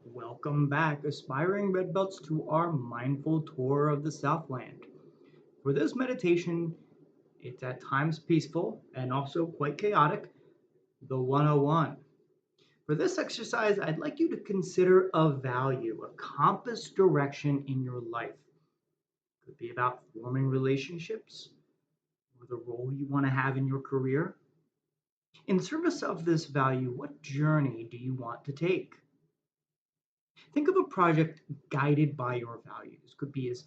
Welcome back, aspiring red belts, to our mindful tour of the Southland. For this meditation, it's at times peaceful and also quite chaotic, the 101. For this exercise, I'd like you to consider a value, a compass direction in your life. It could be about forming relationships or the role you want to have in your career. In service of this value, what journey do you want to take? Think of a project guided by your values. Could be as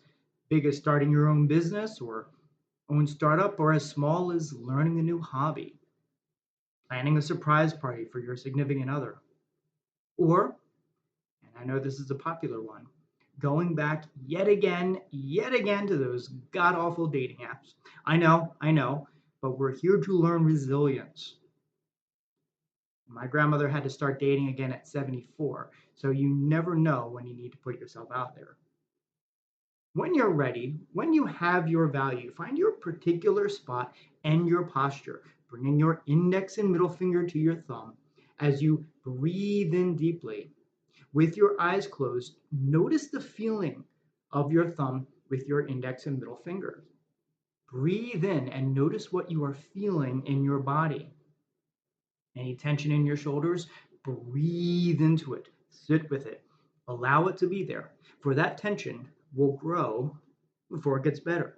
big as starting your own business or own startup, or as small as learning a new hobby, planning a surprise party for your significant other. Or, and I know this is a popular one, going back yet again to those god awful dating apps. I know, but we're here to learn resilience. My grandmother had to start dating again at 74, so you never know when you need to put yourself out there. When you're ready, when you have your value, find your particular spot and your posture, bringing your index and middle finger to your thumb as you breathe in deeply. With your eyes closed, notice the feeling of your thumb with your index and middle fingers. Breathe in and notice what you are feeling in your body. Any tension in your shoulders, breathe into it, sit with it, allow it to be there, for that tension will grow before it gets better.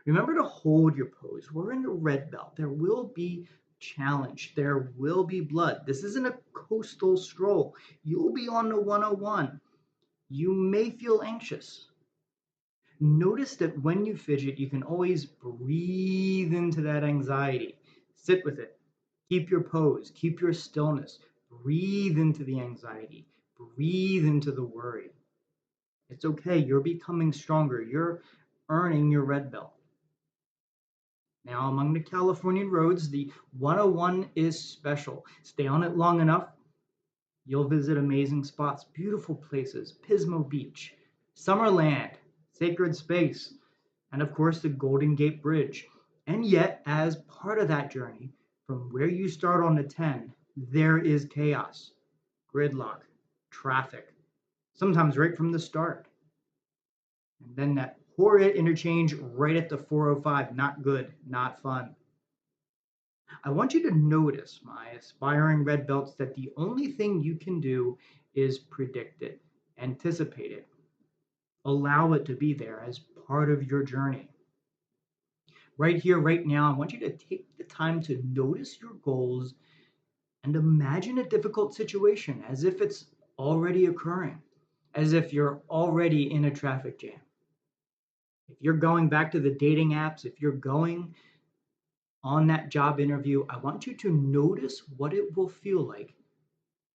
Remember to hold your pose. We're in the red belt. There will be challenge, there will be blood. This isn't a coastal stroll. You'll be on the 101. You may feel anxious. Notice that when you fidget, you can always breathe into that anxiety. Sit with it. Keep your pose, keep your stillness. Breathe into the anxiety, breathe into the worry. It's okay, you're becoming stronger. You're earning your red belt. Now, among the Californian roads, the 101 is special. Stay on it long enough, you'll visit amazing spots, beautiful places, Pismo Beach, Summerland, Sacred Space, and of course the Golden Gate Bridge. And yet, as part of that journey, from where you start on the 10, there is chaos, gridlock, traffic, sometimes right from the start. And then that horrid interchange right at the 405, not good, not fun. I want you to notice, my aspiring red belts, that the only thing you can do is predict it, anticipate it, allow it to be there as part of your journey. Right here, right now, I want you to take the time to notice your goals and imagine a difficult situation as if it's already occurring, as if you're already in a traffic jam. If you're going back to the dating apps, if you're going on that job interview, I want you to notice what it will feel like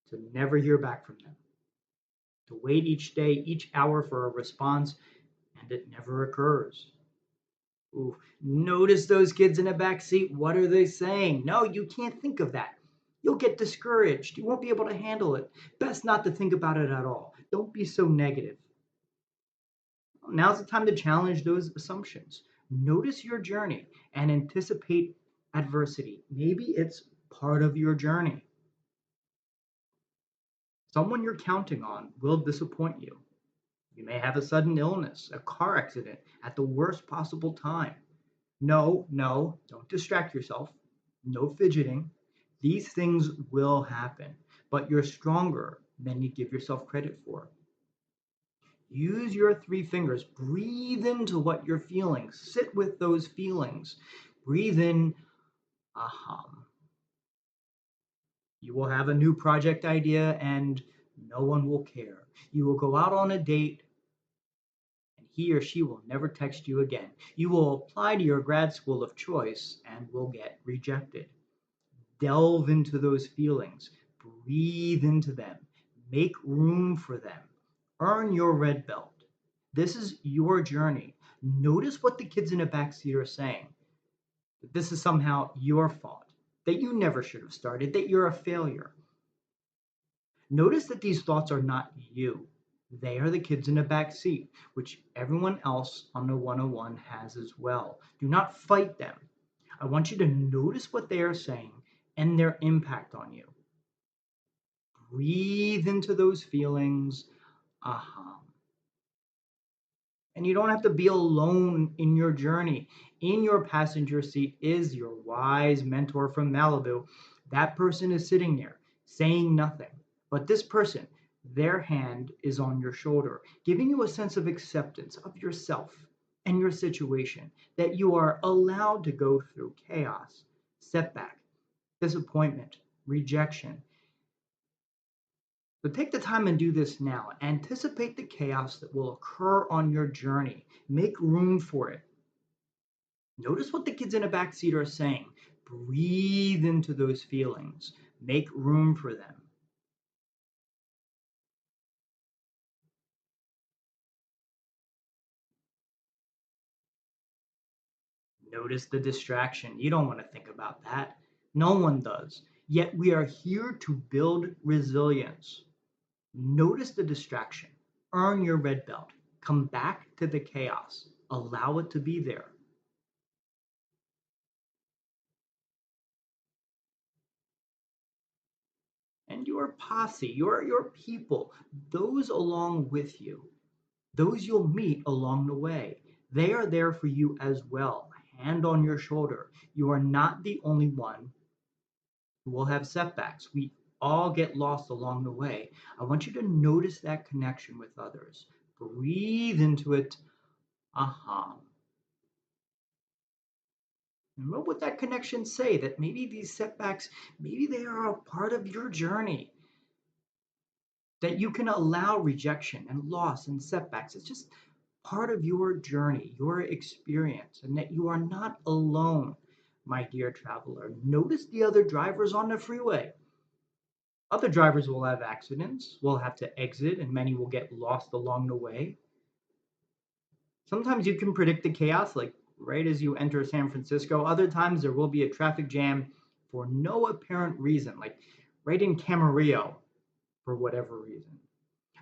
to never hear back from them, to wait each day, each hour for a response, and it never occurs. Ooh, notice those kids in the back seat. What are they saying? No, you can't think of that. You'll get discouraged. You won't be able to handle it. Best not to think about it at all. Don't be so negative. Now's the time to challenge those assumptions. Notice your journey and anticipate adversity. Maybe it's part of your journey. Someone you're counting on will disappoint you. You may have a sudden illness, a car accident at the worst possible time. No, don't distract yourself. No fidgeting. These things will happen, but you're stronger than you give yourself credit for. Use your three fingers. Breathe into what you're feeling. Sit with those feelings. Breathe in a hum. You will have a new project idea and no one will care. You will go out on a date and he or she will never text you again. You will apply to your grad school of choice and will get rejected. Delve into those feelings. Breathe into them. Make room for them. Earn your red belt. This is your journey. Notice what the kids in the backseat are saying. That this is somehow your fault, that you never should have started, that you're a failure. Notice that these thoughts are not you. They are the kids in the back seat, which everyone else on the 101 has as well. Do not fight them. I want you to notice what they are saying and their impact on you. Breathe into those feelings. Aha. And you don't have to be alone in your journey. In your passenger seat is your wise mentor from Malibu. That person is sitting there saying nothing. But this person, their hand is on your shoulder, giving you a sense of acceptance of yourself and your situation, that you are allowed to go through chaos, setback, disappointment, rejection. So take the time and do this now. Anticipate the chaos that will occur on your journey. Make room for it. Notice what the kids in the back seat are saying. Breathe into those feelings. Make room for them. Notice the distraction. You don't want to think about that. No one does. Yet we are here to build resilience. Notice the distraction. Earn your red belt. Come back to the chaos. Allow it to be there. And your posse, your people, those along with you, those you'll meet along the way. They are there for you as well, hand on your shoulder. You are not the only one who will have setbacks. We all get lost along the way. I want you to notice that connection with others. Breathe into it. Aha. And what would that connection say? That maybe these setbacks, maybe they are a part of your journey, that you can allow rejection and loss and setbacks. It's just part of your journey, your experience, and that you are not alone, my dear traveler. Notice the other drivers on the freeway. Other drivers will have accidents, will have to exit, and many will get lost along the way. Sometimes you can predict the chaos, like right as you enter San Francisco. Other times there will be a traffic jam for no apparent reason, like right in Camarillo for whatever reason.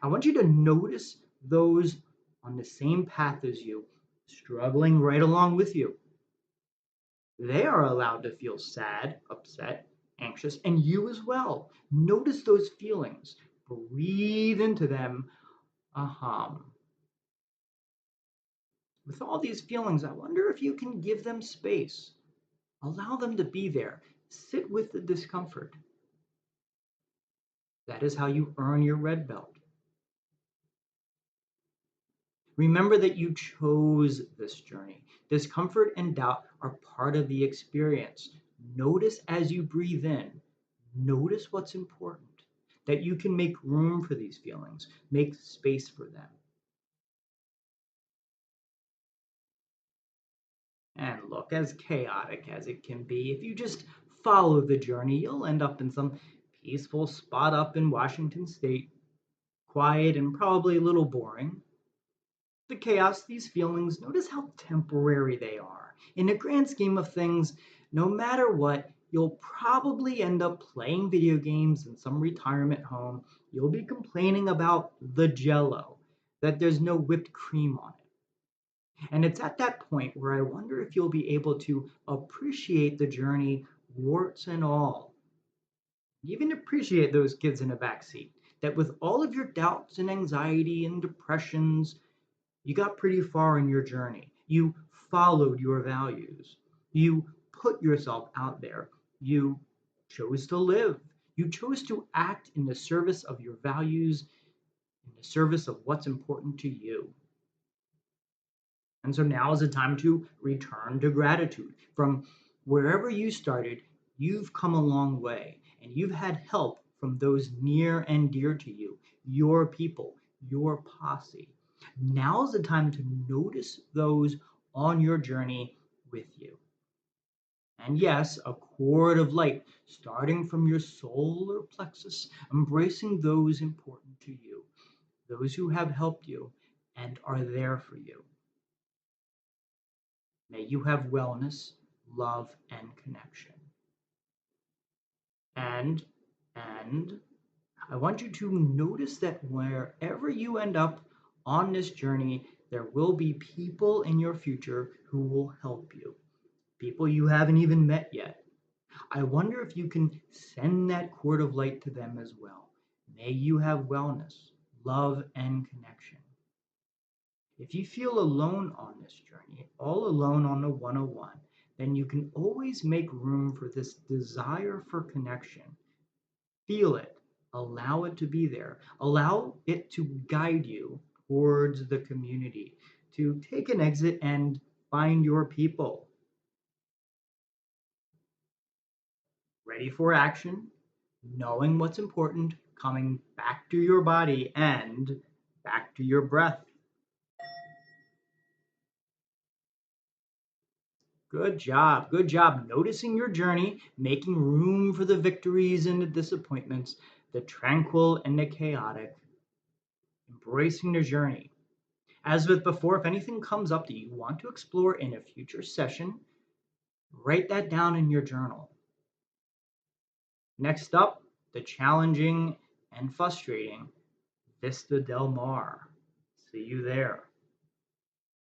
I want you to notice those on the same path as you, struggling right along with you. They are allowed to feel sad, upset, anxious, and you as well. Notice those feelings. Breathe into them. Aham. With all these feelings, I wonder if you can give them space. Allow them to be there. Sit with the discomfort. That is how you earn your red belt. Remember that you chose this journey. Discomfort and doubt are part of the experience. Notice as you breathe in, notice what's important, that you can make room for these feelings, make space for them. And look, as chaotic as it can be, if you just follow the journey, you'll end up in some peaceful spot up in Washington State, quiet and probably a little boring. The chaos, these feelings, notice how temporary they are. In the grand scheme of things, no matter what, you'll probably end up playing video games in some retirement home. You'll be complaining about the jello, that there's no whipped cream on it. And it's at that point where I wonder if you'll be able to appreciate the journey, warts and all. Even appreciate those kids in the back seat. That with all of your doubts and anxiety and depressions, you got pretty far in your journey. You followed your values. You put yourself out there. You chose to live. You chose to act in the service of your values, in the service of what's important to you. And so now is the time to return to gratitude. From wherever you started, you've come a long way and you've had help from those near and dear to you, your people, your posse. Now's the time to notice those on your journey with you. And yes, a cord of light starting from your solar plexus, embracing those important to you, those who have helped you and are there for you. May you have wellness, love, and connection. And, and I want you to notice that wherever you end up on this journey, there will be people in your future who will help you, people you haven't even met yet. I wonder if you can send that cord of light to them as well. May you have wellness, love, and connection. If you feel alone on this journey, all alone on the 101, then you can always make room for this desire for connection. Feel it, allow it to be there, allow it to guide you towards the community, to take an exit and find your people. Ready for action, knowing what's important, coming back to your body and back to your breath. Good job. Good job noticing your journey, making room for the victories and the disappointments, the tranquil and the chaotic, embracing the journey. As with before, if anything comes up that you want to explore in a future session, write that down in your journal. Next up, the challenging and frustrating Vista Del Mar. See you there.